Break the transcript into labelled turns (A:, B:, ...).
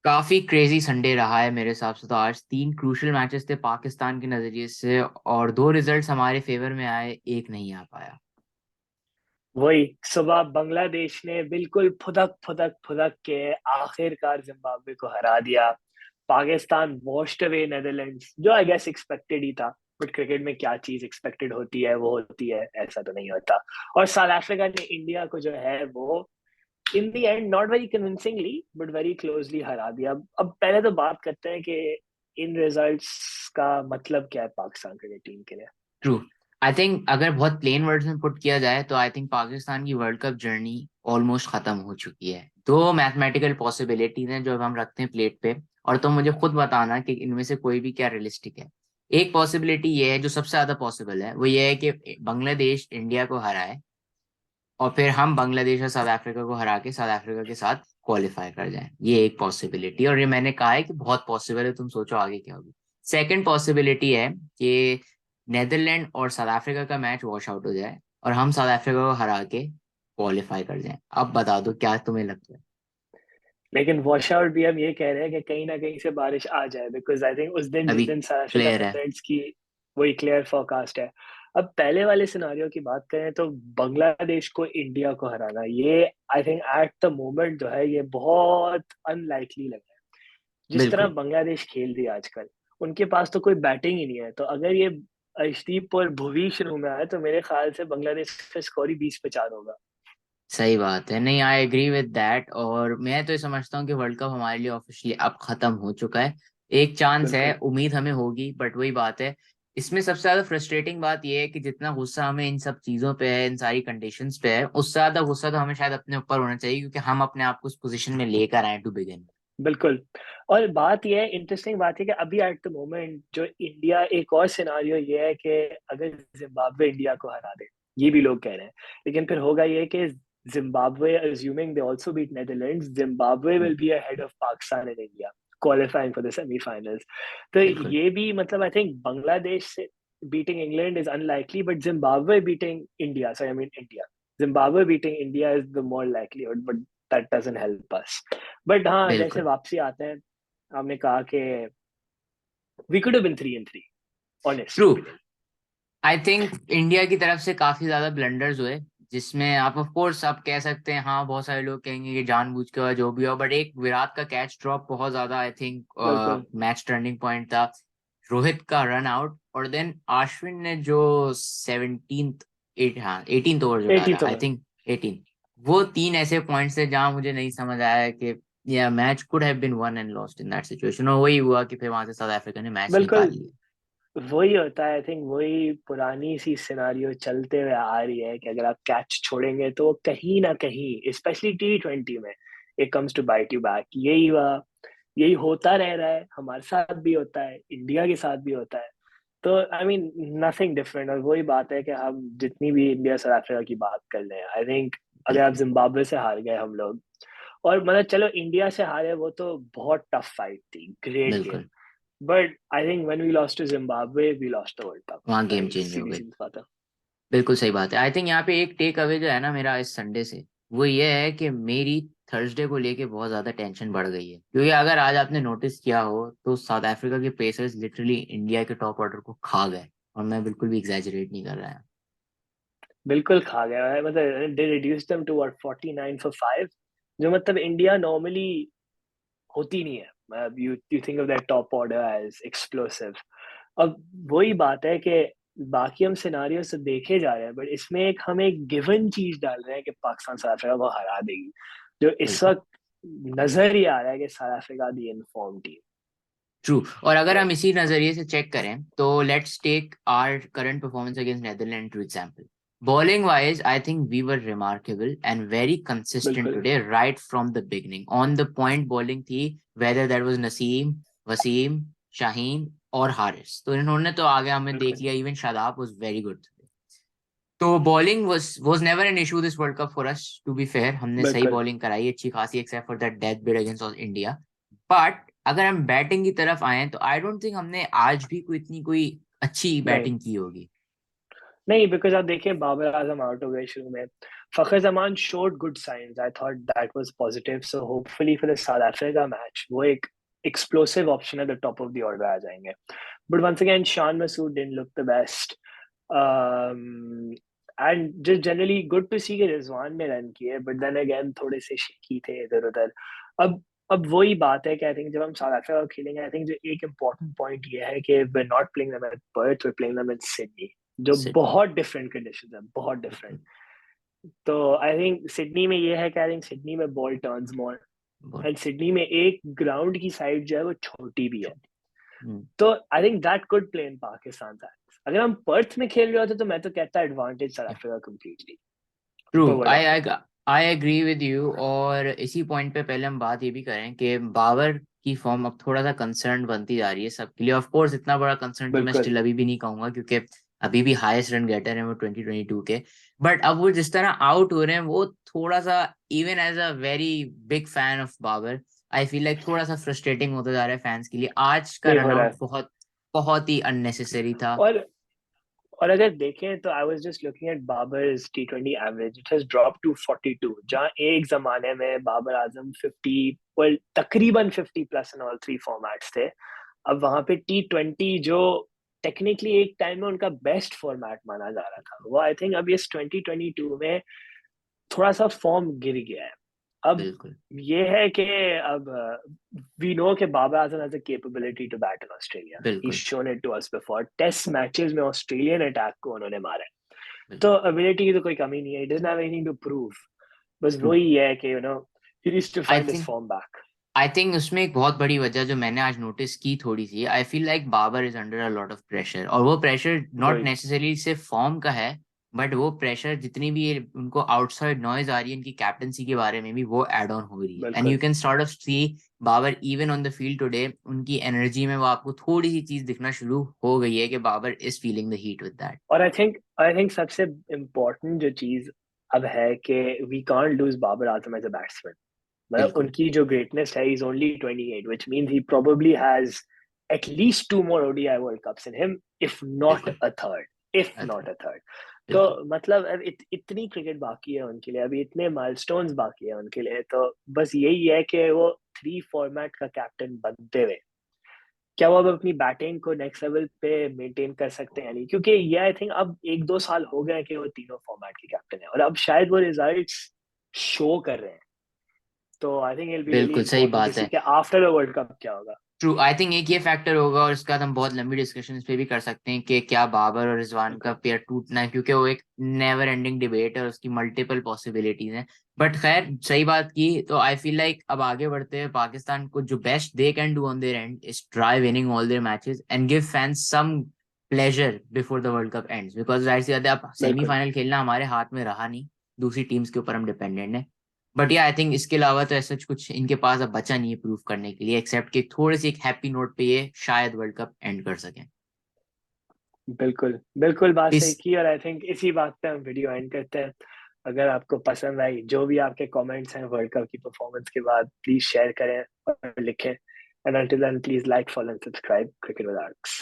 A: काफी crazy Sunday रहा है मेरे हिसाब से। तो आज तीन क्रूशियल मैचेस थे पाकिस्तान के नजरिए से, और दो रिजल्ट्स हमारे फेवर में आए, एक नहीं आ पाया।
B: वही सुबह बांग्लादेश ने बिल्कुल फुदक फुदक फुदक के आखिरकार जिम्बाब्वे को हरा दिया। पाकिस्तान वॉश्ड अवे नेदरलैंड्स, जो आई गेस एक्सपेक्टेड ही था। बट क्रिकेट में क्या चीज एक्सपेक्टेड होती है वो होती है, ऐसा तो नहीं होता। और साउथ अफ्रीका ने इंडिया को जो है वो in the end not very convincingly but very closely हरा दिया। अब पहले तो बात करते हैं कि इन रिजल्ट्स का मतलब क्या है पाकिस्तान क्रिकेट टीम के लिए।
A: ट्रू। आई थिंक अगर बहुत प्लेन वर्ड्स में पुट किया जाए तो आई थिंक पाकिस्तान की वर्ल्ड कप जर्नी ऑलमोस्ट खत्म हो चुकी है। दो मैथमेटिकल पॉसिबिलिटीज हैं जो अब हम रखते हैं प्लेट पे, और तुम मुझे खुद बताना कि इनमें से कोई भी क्या रियलिस्टिक है। एक पॉसिबिलिटी ये है जो सबसे ज्यादा पॉसिबल है, वो ये है कि बांग्लादेश इंडिया को हराए और फिर हम बांग्लादेश और साउथ अफ्रीका को हरा के साउथ अफ्रीका के साथ क्वालिफाई कर जाएं। ये एक पॉसिबिलिटी, और ये मैंने कहा है कि बहुत पॉसिबल है। तुम सोचो आगे क्या होगी। सेकंड पॉसिबिलिटी है कि नेदरलैंड और साउथ अफ्रीका का मैच वॉश आउट हो जाए और हम साउथ अफ्रीका को हरा के क्वालिफाई कर जाएं। अब बता दो क्या तुम्हें लगता है।
B: लेकिन वॉश आउट भी हम ये कह रहे हैं कि कहीं ना कहीं से बारिश आ जाए, बिकॉज आई थिंक उस दिन जिस
A: अभी
B: दिन साउथ अफ्रीका
A: क्लियर है।
B: नेदरलैंड्स की वही क्लियर फोरकास्ट है। अब पहले वाले सिनारियो की बात करें तो बांग्लादेश को इंडिया को हराना, ये I think at the moment जो है ये बहुत अनलाइकली लग रहा है। जिस तरह
A: बिल्कुल
B: बांग्लादेश खेल रही है आजकल, उनके पास तो कोई बैटिंग ही नहीं है। तो अगर ये अर्शदीप और भुवी शुरू में आए तो मेरे ख्याल से बांग्लादेश का स्कोर ही 20 पे 4 होगा।
A: सही बात है। नहीं, आई एग्री विद दैट। और मैं तो ये समझता हूँ कि वर्ल्ड कप हमारे लिए ऑफिशियली अब खत्म हो चुका है। एक चांस है,
B: बिल्कुल
A: उम्मीद हमें होगी, बट वही बात है। इसमें सबसे ज्यादा फ्रस्ट्रेटिंग बात यह है कि जितना गुस्सा हमें इन सब चीजों पे है, इन सारी कंडीशंस पे है, उससे ज्यादा गुस्सा तो हमें शायद अपने ऊपर होना चाहिए, क्योंकि हम अपने आप को उस पोजीशन में लेकर आए टू बिगिन।
B: बिल्कुल। और बात यह है, इंटरेस्टिंग बात है कि अभी एट द मोमेंट जो इंडिया, एक और सिनारियो ये है कि अगर जिम्बाब्वे इंडिया को हरा दे, ये भी लोग कह रहे हैं, लेकिन फिर होगा ये कि Zimbabwe, assuming they also beat Netherlands, Zimbabwe will be ahead of Pakistan and India qualifying for the semi-finals. तो
A: बिल्कुल
B: ये भी मतलब आई थिंक बांग्लादेश से beating England is unlikely, but Zimbabwe beating India, so I mean India, Zimbabwe beating India is the more likelihood, but that doesn't help us. But हाँ, जैसे
A: बिल्कुल।
B: वापसी आते हैं, आपने कहा कि we could have been 3-3, honest
A: true.
B: Opinion.
A: I think India की तरफ से काफी ज्यादा ब्लंडर्स हुए, जिसमें आप ऑफ कोर्स आप कह सकते हैं, हाँ बहुत सारे लोग कहेंगे कि जानबूझ के हुआ जो भी हो, बट एक विराट का कैच ड्रॉप बहुत ज्यादा आई थिंक
B: बिल्कुल।
A: मैच टर्निंग पॉइंट था। रोहित का रन आउट, और देन अश्विन ने जो 17th, हाँ 18th ओवर जो डाला,
B: 18th
A: आई
B: ओवर।
A: थिंक 18। वो तीन ऐसे पॉइंट्स थे जहां मुझे नहीं समझ आया कि या match could have been won and lost in that situation, और वही हुआ कि फिर वहां से साउथ अफ्रीका ने मैच
B: बिल्कुल
A: निकाल लिया।
B: वही होता है। आई थिंक वही पुरानी सी सिनारियो चलते हुए आ रही है कि अगर आप कैच छोड़ेंगे तो वो कहीं ना कहीं, स्पेशली T20 में, it comes to bite you back. यही हुआ, यही होता रह रहा है, हमारे साथ भी होता है, इंडिया के साथ भी होता है। तो आई मीन नथिंग डिफरेंट। और वही बात है कि हम जितनी भी इंडिया साउथ अफ्रीका की बात कर रहे हैं, आई थिंक अगर आप
A: बिल्कुल
B: जिम्बाब्वे से हार गए हम लोग, और मतलब चलो इंडिया से हारे, वो तो बहुत टफ फाइट थी, ग्रेट गेम।
A: बिल्कुल।
B: But I think when we lost to Zimbabwe we lost the world cup.
A: वहाँ गेम
B: भाई
A: चेंज हो
B: सीधी
A: गई।
B: सीधी बात है।
A: बिल्कुल सही बात है। आई थिंक यहाँ पे एक टेक अवे जो है ना मेरा इस संडे से, वो ये है कि मेरी थर्सडे को लेके बहुत ज्यादा टेंशन बढ़ गई है, क्योंकि अगर आज आपने नोटिस किया हो तो साउथ अफ्रीका के पेसर्स लिटरली इंडिया के टॉप ऑर्डर को खा गए, और मैं बिल्कुल भी एग्जैजरेट नहीं कर रहा है।
B: बिल्कुल खा गया है। मतलब they reduce them to what 49 for 5, जो मतलब इंडिया नॉर्मली होती नहीं है। You think of that top order as explosive. अब वही बात है कि बाकी हम सिनारियो से देखे जा रहे हैं, बट इसमें एक हम एक गिवन चीज डाल रहे हैं कि पाकिस्तान साउथ अफ्रीका को हरा देगी, जो इस
A: बिल्कुल
B: वक्त नजर ही आ रहा है कि साउथ अफ्रीका दी इनफॉर्म टीम।
A: ट्रू। और अगर
B: तो
A: हम इसी नजरिए से चेक करें तो let's take our current performance against Netherland to example. Bowling wise, I think we were remarkable and very consistent
B: बिल्कुल
A: today, right from the beginning. On the point bowling थी, whether that was Naseem, Wasim, Shaheen और हारिस, तो इन्होंने तो आगे हमें देख
B: बिल्कुल
A: लिया। Even Shadab was very good. तो bowling was never an issue this World Cup for us, to be fair। हमने सही
B: बिल्कुल।
A: बॉलिंग कराई अच्छी खासी, except for that death bid against India. But अगर हम बैटिंग की तरफ आए तो आई डोंट थिंक हमने आज भी कोई अच्छी
B: नहीं
A: बैटिंग की होगी।
B: नहीं, बिकॉज आप देखिए बाबर आजम आउट हो गए शुरू में, Fakhar Zaman showed good signs. I thought that was positive. So hopefully for the South Africa match, वो एक explosive option at the top of the order आ जाएंगे. But once again, Shan Masood didn't look the best. And just generally good to see कि रिजवान ने run किए, but then again थोड़े से shaky थे इधर उधर. अब वही बात है कि आई थिंक जब हम साउथ अफ्रीका खेलेंगे, आई थिंक जो एक इम्पोर्टेंट पॉइंट ये है कि we not playing them at Perth, we playing them in Sydney, जो
A: सिडनी
B: बहुत डिफरेंट कंडीशंस है, बहुत डिफरेंट. तो आई थिंक सिडनी में ये है कि आई थिंक सिडनी में बॉल टर्न्स मोर,
A: बहुत.
B: एंड सिडनी में एक ग्राउंड की साइड जो है वो छोटी भी है.
A: हम्म.
B: तो I think that could play in Pakistan side. अगर हम पर्थ में खेल रहे होते तो मैं तो कहता advantage South Africa completely.
A: True.
B: But what about you?
A: I agree with you. और इसी पॉइंट पे पहले हम बात ये भी करें कि बाबर की फॉर्म अब थोड़ा सा कंसर्न बनती जा रही है सबके लिए. ऑफ कोर्स इतना बड़ा कंसर्न तो मैं
B: बिल्कुल
A: स्टिल अभी भी नहीं कहूंगा, क्योंकि अभी भी हाईएस्ट रन गेटर है वो 2022 के. बट अब वो जिस तरह आउट हो रहे हैं, वो थोड़ा सा, even as a very big fan of Babar, I feel like थोड़ा सा फ्रस्ट्रेटिंग होता जा रहा है फैंस के लिए. आज का
B: नहीं
A: रन
B: हो रहा
A: आउट
B: है.
A: बहुत बहुत ही अननेसेसरी था.
B: और अगर देखें तो I was just looking at Babar's टी20 average, it has drop to 42, जहां एक जमाने में बाबर आजम 50, well, तकरीबन 50 plus in all three formats थे. अब वहां पे टी20 जो टेक्निकली एक टाइम में उनका बेस्ट फॉर्मेट माना जा रहा था, वो आई थिंक अब इस 2022 में थोड़ा सा फॉर्म गिर गया है. अब
A: बिल्कुल
B: ये है कि अब वी नो कि Babar Azam has a capability to bat in Australia. He
A: बिल्कुल
B: shown it to us before. Test matches में ऑस्ट्रेलियन अटैक को उन्होंने मारा है,
A: बिल्कुल.
B: तो एबिलिटी की तो कोई कमी नहीं है. He doesn't have anything to prove. बस
A: ट्रू.
B: वही है कि he needs to
A: I
B: find his
A: think
B: form back.
A: I think उसमें एक बहुत बड़ी वजह जो मैंने आज नोटिस की थोड़ी सी, I feel like Babar is under a lot of pressure. और वो प्रेशर नॉट
B: वही.
A: नेसेसरली सिर्फ फॉर्म का है, बट वो प्रेशर जितनी भी उनको आउटसाइड नॉइज आ रही है उनकी कैप्टनसी के बारे में भी, वो एड ऑन हो रही है. एंड यू
B: बिल्कुल.
A: Can sort of see Babar even on the field today, उनकी एनर्जी में वो आपको थोड़ी सी चीज दिखना शुरू हो गई है कि Babar is feeling the heat with that.
B: और आई थिंक सबसे इम्पोर्टेंट जो चीज अब है कि we can't lose Babar Azam as a batsman. मतलब
A: बिल्कुल
B: उनकी जो ग्रेटनेस है, is only 28, which means he probably has at least two more ODI World Cups in him, if not
A: बिल्कुल.
B: a third. If
A: अच्छा,
B: not a third. तो
A: बिल्कुल.
B: मतलब अब इतनी क्रिकेट बाकी है उनके लिए, अभी इतने माइलस्टोन्स बाकी है उनके लिए. तो बस यही है कि वो थ्री फॉर्मेट का कैप्टन बनते हुए क्या वो अब अपनी बैटिंग को नेक्स्ट लेवल पे मेंटेन कर सकते हैं या नहीं, क्योंकि ये आई थिंक अब 1-2 साल हो गए कि वो तीनों फॉर्मेट के कैप्टन है, और अब शायद वो रिजल्ट्स शो कर रहे हैं. तो I think it will be really
A: बिल्कुल सही
B: इंपॉर्टेंट टू
A: बात
B: सी
A: है.
B: कि आफ्टर द वर्ल्ड कप क्या होगा.
A: ट्रू. आई थिंक एक ये फैक्टर होगा, और इसके बाद हम बहुत लंबी डिस्कशन इस पे भी कर सकते हैं कि क्या बाबर और रिजवान का
B: बिल्कुल.
A: पेयर टूटना है, क्योंकि वो एक नेवर एंडिंग डिबेट है और उसकी मल्टीपल पॉसिबिलिटीज हैं. बट खैर, सही बात की तो आई फील लाइक अब आगे बढ़ते हुए पाकिस्तान को जो best they can do on their end is try winning all their matches and give fans some pleasure before the world cup ends. Because जाहिर सी बात है, अब
B: बिल्कुल.
A: सेमीफाइनल खेलना हमारे हाथ में रहा नहीं, दूसरी टीम्स के ऊपर हम डिपेंडेंट है. बट या आई थिंक इसके अलावा तो ऐसा कुछ इनके पास अब बचा नहीं है प्रूव करने के लिए, एक्सेप्ट कि थोड़ी सी एक हैप्पी नोट पे ये शायद वर्ल्ड कप एंड कर सकें.
B: बिल्कुल. बिल्कुल बात सही
A: इस
B: की, और आई थिंक इसी बात पे हम वीडियो एंड करते हैं. अगर आपको पसंद आई, जो भी आपके कमेंट्स हैं वर्ल्ड कप की परफॉर्मेंस के बाद, प्लीज शेयर करें और लिखें. And until then, please like, follow and subscribe Cricket with Arcs.